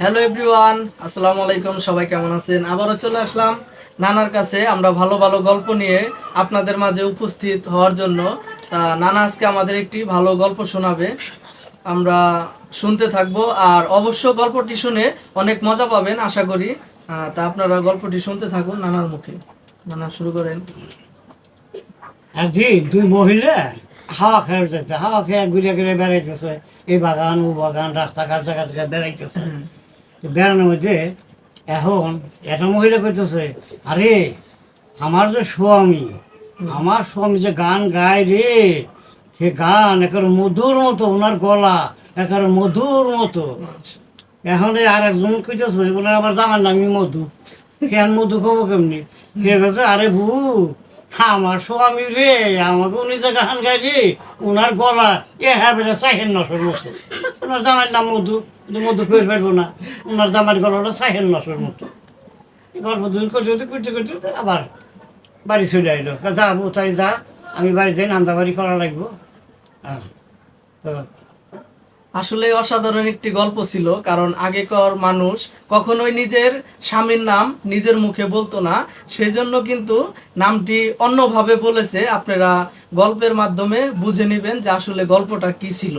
Hello everyone, আসসালামু আলাইকুম। সবাই কেমন আছেন? আবারও চলে আসলাম নানার কাছে আমরা ভালো ভালো গল্প নিয়ে আপনাদের মাঝে উপস্থিত হওয়ার জন্য। তা নানা আজকে আমাদের একটি ভালো গল্প শোনাবে, আমরা শুনতে থাকবো। আর অবশ্য গল্পটি শুনে অনেক মজা পাবেন আশা করি। তা আপনারা গল্পটি শুনতে থাকুন নানার মুখে। নানা শুরু করেন। একদিন দুই মহিলা হাওয়া খেয়ে যেতে হাওয়া খেয়ে ঘুরে ঘুরে বেড়াইতেছে, এই বাগান ও বাগান রাস্তাঘাট জায়গা জায়গায় বেড়াইতেছে। তো বেড়ানোর মধ্যে এখন একটা মহিলা করতেছে, আরে আমার যে স্বামী, আমার স্বামী যে গান গায় রে, সে গান একেবারে মধুর মতো, ওনার গলা একেবারে মধুর মতো। এখন এই আর একজন কইতেছে, ওনার আবার জামার নামই মধু। কেন মধু খাবো কেমনি? কে বলছে, আরে বু আমার স্বামী রে, আমাকে উনি যে গান গাই রে, ওনার গলা এ হ্যাঁ বেটা চাহেন নসর মতো। ওনার জামার নাম মধু, কিন্তু মধু করে ফেলবো না, ওনার জামার গলাটা চাহেন নসর মতো। গল্প দুই করতে করতে করতে করতে আবার বাড়ি চলে আইলো, যা বউ তাই যা, আমি বাড়ি যাই, নান্দা বাড়ি করা লাগবো। হ্যাঁ, তো আসলে অসাধারণ একটি গল্প ছিল, কারণ আগেকার মানুষ কখনোই নিজের স্বামীর নাম নিজের মুখে বলতো না, সেজন্য কিন্তু নামটি অন্যভাবে বলেছে। আপনারা গল্পের মাধ্যমে বুঝে নেবেন যে আসলে গল্পটা কি ছিল।